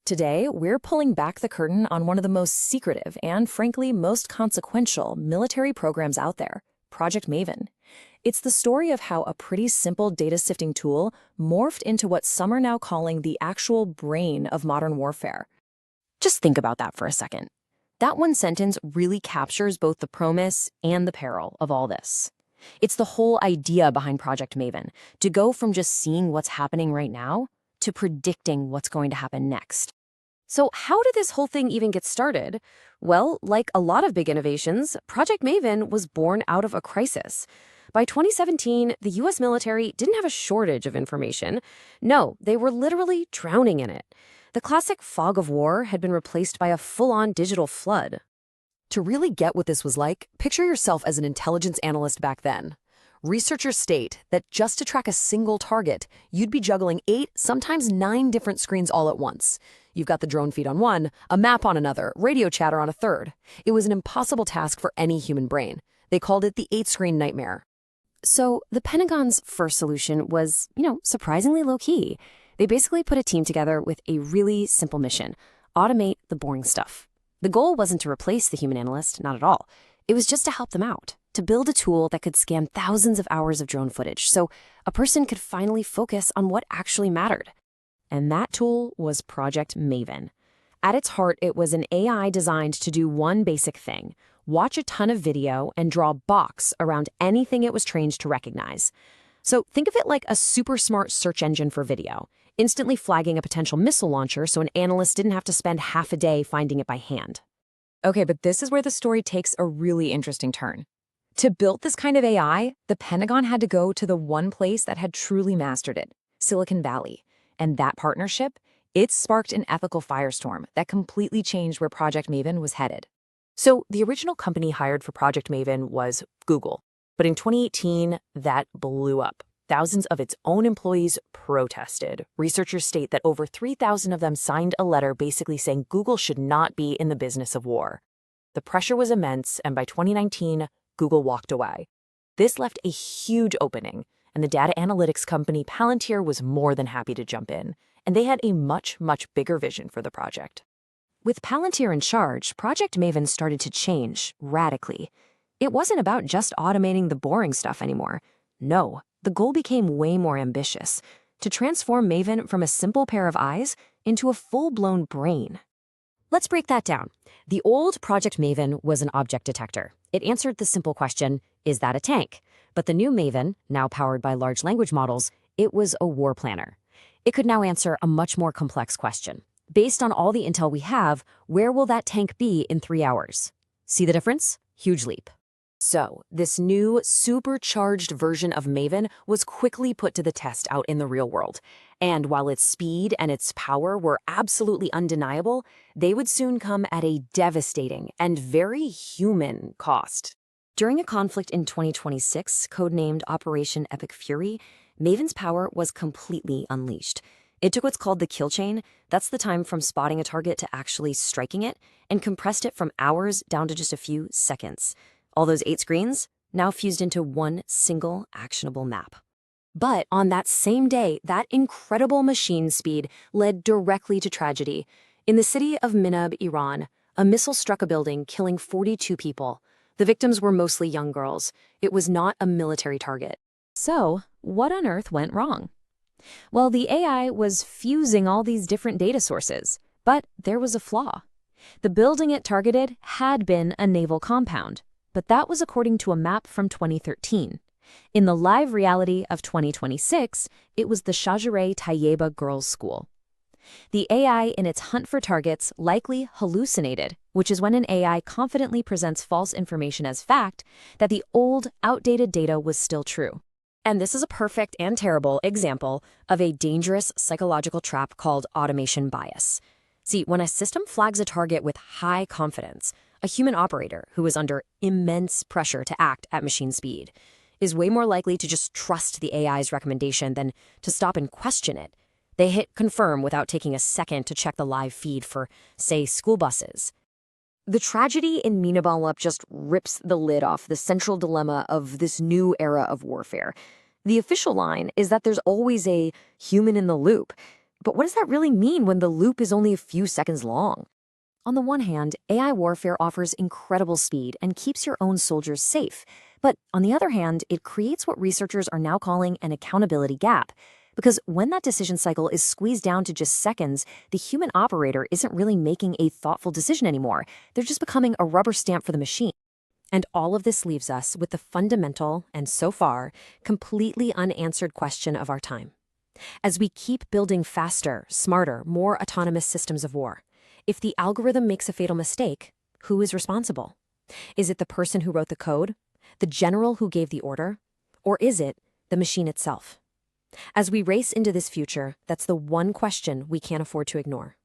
Today, we're pulling back the curtain on one of the most secretive and, frankly, most consequential military programs out there, Project Maven. It's the story of how a pretty simple data sifting tool morphed into what some are now calling the actual brain of modern warfare. Just think about that for a second. That one sentence really captures both the promise and the peril of all this. It's the whole idea behind Project Maven, to go from just seeing what's happening right now to predicting what's going to happen next. So how did this whole thing even get started? Well, like a lot of big innovations, Project Maven was born out of a crisis. By 2017, the US military didn't have a shortage of information. No, they were literally drowning in it. The classic fog of war had been replaced by a full-on digital flood. To really get what this was like, picture yourself as an intelligence analyst back then. Researchers state that just to track a single target, you'd be juggling 8, sometimes 9 different screens all at once. You've got the drone feed on one, a map on another, radio chatter on a third. It was an impossible task for any human brain. They called it the 8-screen nightmare. So the Pentagon's first solution was, surprisingly low-key. They basically put a team together with a really simple mission: automate the boring stuff. The goal wasn't to replace the human analyst, not at all. It was just to help them out, to build a tool that could scan thousands of hours of drone footage so a person could finally focus on what actually mattered. And that tool was Project Maven. At its heart, it was an AI designed to do one basic thing: watch a ton of video and draw a box around anything it was trained to recognize. So think of it like a super smart search engine for video, instantly flagging a potential missile launcher so an analyst didn't have to spend half a day finding it by hand. Okay, but this is where the story takes a really interesting turn. To build this kind of AI, the Pentagon had to go to the one place that had truly mastered it: Silicon Valley. And that partnership, it sparked an ethical firestorm that completely changed where Project Maven was headed. So the original company hired for Project Maven was Google. But in 2018, that blew up. Thousands of its own employees protested. Researchers state that over 3,000 of them signed a letter basically saying Google should not be in the business of war. The pressure was immense, and by 2019, Google walked away. This left a huge opening, and the data analytics company Palantir was more than happy to jump in, and they had a much bigger vision for the project. With Palantir in charge, Project Maven started to change radically. It wasn't about just automating the boring stuff anymore. No, the goal became way more ambitious: to transform Maven from a simple pair of eyes into a full-blown brain. Let's break that down. The old Project Maven was an object detector. It answered the simple question, is that a tank? But the new Maven, now powered by large language models, it was a war planner. It could now answer a much more complex question. Based on all the intel we have, where will that tank be in 3 hours? See the difference? Huge leap. So, this new, supercharged version of Maven was quickly put to the test out in the real world. And while its speed and its power were absolutely undeniable, they would soon come at a devastating and very human cost. During a conflict in 2026, codenamed Operation Epic Fury, Maven's power was completely unleashed. It took what's called the kill chain, that's the time from spotting a target to actually striking it, and compressed it from hours down to just a few seconds. All those 8 screens now fused into one single actionable map. But on that same day, that incredible machine speed led directly to tragedy. In the city of Minab, Iran, a missile struck a building, killing 42 people. The victims were mostly young girls. It was not a military target. So, what on earth went wrong? Well, the AI was fusing all these different data sources, but there was a flaw. The building it targeted had been a naval compound, but that was according to a map from 2013. In the live reality of 2026, it was the Shajare Tayyeba Girls' School. The AI in its hunt for targets likely hallucinated, which is when an AI confidently presents false information as fact that the old, outdated data was still true. And this is a perfect and terrible example of a dangerous psychological trap called automation bias. See, when a system flags a target with high confidence, a human operator who is under immense pressure to act at machine speed is way more likely to just trust the AI's recommendation than to stop and question it. They hit confirm without taking a second to check the live feed for, say, school buses. The tragedy in Minabalab just rips the lid off the central dilemma of this new era of warfare. The official line is that there's always a human in the loop, but what does that really mean when the loop is only a few seconds long? On the one hand, AI warfare offers incredible speed and keeps your own soldiers safe. But on the other hand, it creates what researchers are now calling an accountability gap. Because when that decision cycle is squeezed down to just seconds, the human operator isn't really making a thoughtful decision anymore. They're just becoming a rubber stamp for the machine. And all of this leaves us with the fundamental, and so far, completely unanswered question of our time. As we keep building faster, smarter, more autonomous systems of war, if the algorithm makes a fatal mistake, who is responsible? Is it the person who wrote the code, the general who gave the order, or is it the machine itself? As we race into this future, that's the one question we can't afford to ignore.